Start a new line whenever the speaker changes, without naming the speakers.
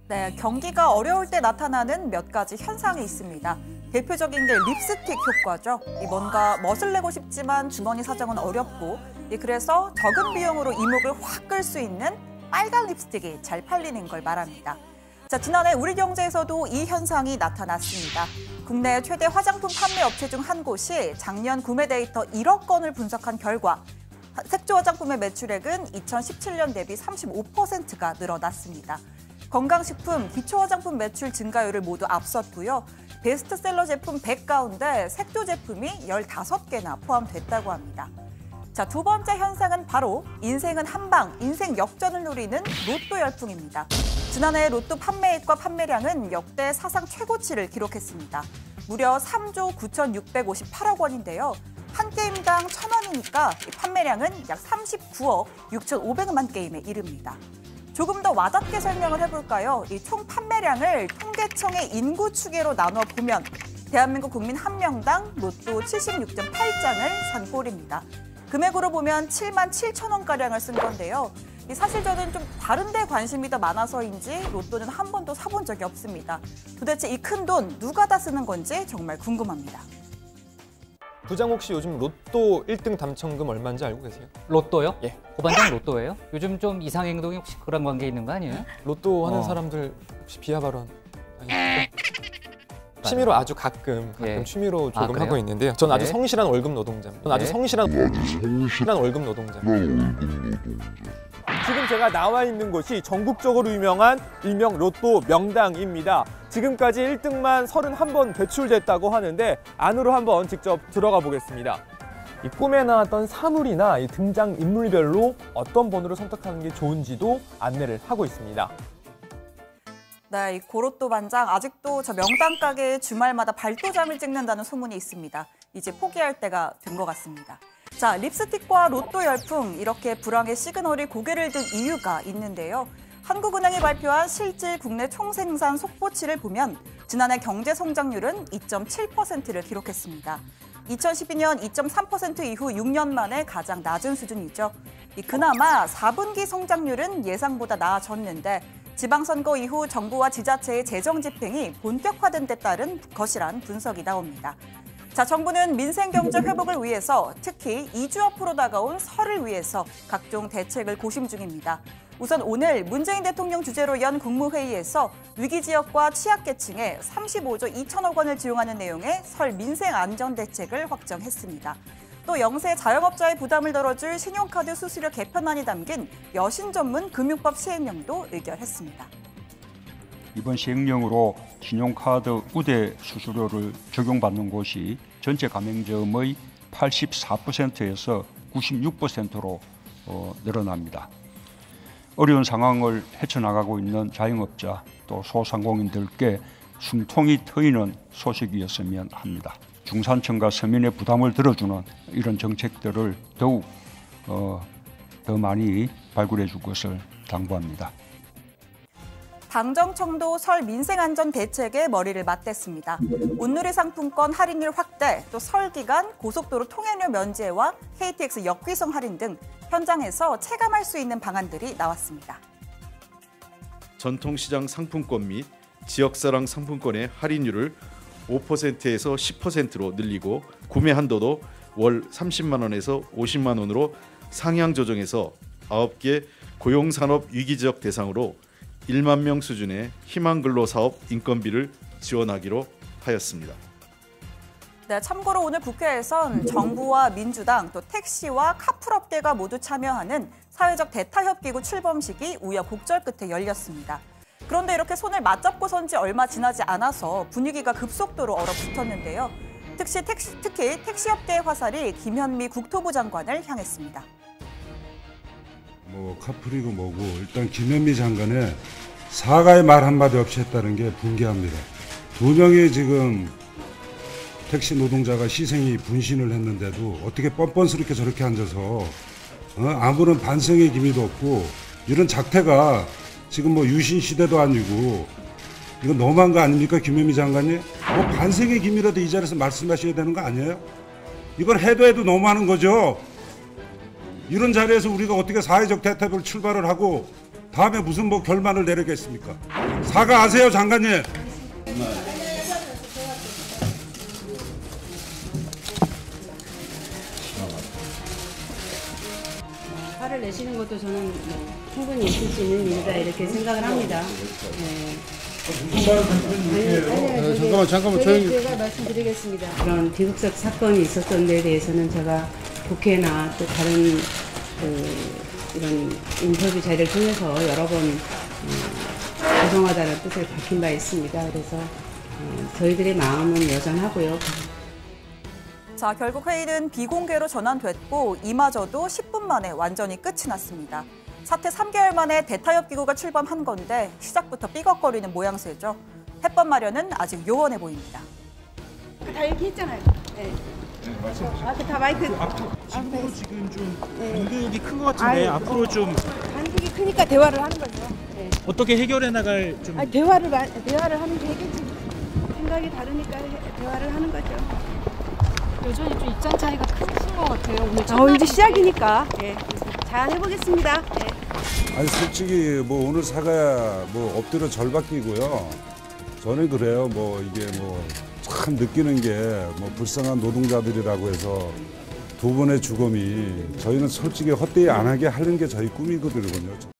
네, 경기가 어려울 때 나타나는 몇 가지 현상이 있습니다. 대표적인 게 립스틱 효과죠. 뭔가 멋을 내고 싶지만 주머니 사정은 어렵고, 그래서 적은 비용으로 이목을 확 끌 수 있는 빨간 립스틱이 잘 팔리는 걸 말합니다. 자, 지난해 우리경제에서도 이 현상이 나타났습니다. 국내 최대 화장품 판매 업체 중 한 곳이 작년 구매 데이터 1억 건을 분석한 결과 색조 화장품의 매출액은 2017년 대비 35%가 늘어났습니다. 건강식품, 기초화장품 매출 증가율을 모두 앞섰고요. 베스트셀러 제품 100 가운데 색조 제품이 15개나 포함됐다고 합니다. 자, 두 번째 현상은 바로 인생은 한방, 인생 역전을 노리는 로또 열풍입니다. 지난해 로또 판매액과 판매량은 역대 사상 최고치를 기록했습니다. 무려 3조 9,658억 원인데요. 한 게임당 1,000원이니까 판매량은 약 39억 6,500만 게임에 이릅니다. 조금 더 와닿게 설명을 해볼까요? 이 총 판매량을 통계청의 인구 추계로 나눠 보면 대한민국 국민 한 명당 로또 76.8장을 산 꼴입니다. 금액으로 보면 7만 7천 원가량을 쓴 건데요. 사실 저는 좀 다른 데 관심이 더 많아서인지 로또는 한 번도 사본 적이 없습니다. 도대체 이 큰 돈 누가 다 쓰는 건지 정말 궁금합니다.
부장 혹시 요즘 로또 1등 당첨금 얼마인지 알고 계세요?
로또요?
예.
고반장 로또예요? 요즘 좀 이상 행동이 혹시 그런 관계 있는 거 아니에요?
로또 하는 사람들 혹시 비하 발언 아니에요? 취미로 아주 가끔 취미로 조금 하고 있는데요. 전 아주 성실한 월급 노동자입니다. 전 아주 성실한 월급 노동자입니다.
지금 제가 나와 있는 곳이 전국적으로 유명한 일명 로또 명당입니다. 지금까지 1등만 31번 배출됐다고 하는데 안으로 한번 직접 들어가 보겠습니다. 이 꿈에 나왔던 사물이나 이 등장 인물별로 어떤 번호를 선택하는 게 좋은지도 안내를 하고 있습니다.
네, 이 고로또 반장 아직도 저 명당 가게에 주말마다 발도장을 찍는다는 소문이 있습니다. 이제 포기할 때가 된 것 같습니다. 자, 립스틱과 로또 열풍, 이렇게 불황의 시그널이 고개를 든 이유가 있는데요. 한국은행이 발표한 실질 국내 총생산 속보치를 보면 지난해 경제 성장률은 2.7%를 기록했습니다. 2012년 2.3% 이후 6년 만에 가장 낮은 수준이죠. 그나마 4분기 성장률은 예상보다 나아졌는데 지방선거 이후 정부와 지자체의 재정 집행이 본격화된 데 따른 것이란 분석이 나옵니다. 자, 정부는 민생 경제 회복을 위해서 특히 2주 앞으로 다가온 설을 위해서 각종 대책을 고심 중입니다. 우선 오늘 문재인 대통령 주재로 연 국무회의에서 위기 지역과 취약계층에 35조 2천억 원을 지원하는 내용의 설 민생 안전 대책을 확정했습니다. 또 영세 자영업자의 부담을 덜어줄 신용카드 수수료 개편안이 담긴 여신 전문 금융법 시행령도 의결했습니다.
이번 시행령으로 신용카드 우대 수수료를 적용받는 곳이 전체 가맹점의 84%에서 96%로 늘어납니다. 어려운 상황을 헤쳐나가고 있는 자영업자 또 소상공인들께 숨통이 트이는 소식이었으면 합니다. 중산층과 서민의 부담을 들어주는 이런 정책들을 더욱 더 많이 발굴해 줄 것을 당부합니다.
당정청도 설 민생안전 대책에 머리를 맞댔습니다. 온누리 상품권 할인율 확대, 또 설 기간 고속도로 통행료 면제와 KTX 역귀송 할인 등 현장에서 체감할 수 있는 방안들이 나왔습니다.
전통시장 상품권 및 지역사랑 상품권의 할인율을 5%에서 10%로 늘리고 구매 한도도 월 30만 원에서 50만 원으로 상향 조정해서 9개 고용산업 위기지역 대상으로 1만 명 수준의 희망근로사업 인건비를 지원하기로 하였습니다.
네, 참고로 오늘 국회에선 정부와 민주당, 또 택시와 카풀업계가 모두 참여하는 사회적 대타협기구 출범식이 우여곡절 끝에 열렸습니다. 그런데 이렇게 손을 맞잡고 선 지 얼마 지나지 않아서 분위기가 급속도로 얼어붙었는데요. 특히 택시업계의 화살이 김현미 국토부 장관을 향했습니다.
카풀이고 뭐고 일단 김현미 장관의 사과의 말 한마디 없이 했다는 게 분개합니다. 2명의 지금 택시 노동자가 희생이 분신을 했는데도 어떻게 뻔뻔스럽게 저렇게 앉아서 아무런 반성의 기미도 없고 이런 작태가 지금 유신 시대도 아니고 이거 너무한 거 아닙니까, 김현미 장관님? 반성의 기미라도 이 자리에서 말씀하셔야 되는 거 아니에요? 이걸 해도 너무하는 거죠. 이런 자리에서 우리가 어떻게 사회적 대타협을 출발을 하고 다음에 무슨 뭐 결말을 내리겠습니까? 사과하세요, 장관님.
화를 내시는 것도 저는 충분히 있을 수 있는 일이다 이렇게 생각을 합니다. 잠깐만 조용히. 제가 말씀드리겠습니다. 그런 비극적 사건이 있었던 데에 대해서는 제가 국회나 또 다른 이런 인터뷰 자리를 통해서 여러 번 죄송하다는 뜻을 밝힌 바 있습니다. 그래서 저희들의 마음은 여전하고요.
자, 결국 회의는 비공개로 전환됐고 이마저도 10분 만에 완전히 끝이 났습니다. 사퇴 3개월 만에 대타협 기구가 출범한 건데 시작부터 삐걱거리는 모양새죠. 해법 마련은 아직 요원해 보입니다.
다 얘기했잖아요. 네. 다 마이크.
앞으로 지금 좀 간극이 큰 것 같은데 앞으로 좀
간극이 크니까 대화를 하는 거죠. 네.
어떻게 해결해 나갈 좀
대화를 하는 게 해결지. 생각이 다르니까 대화를 하는 거죠.
여전히 좀 입장 차이가 크신 것 같아요. 오늘
이제 시작이니까 잘 해보겠습니다. 네.
아니 솔직히 뭐 오늘 사과야 뭐 엎드려 절박이고요. 저는 그래요. 뭐 이게 뭐 참 느끼는 게 뭐 불쌍한 노동자들이라고 해서 두 분의 죽음이 저희는 솔직히 헛되이 안 하게 하는 게 저희 꿈이거든요.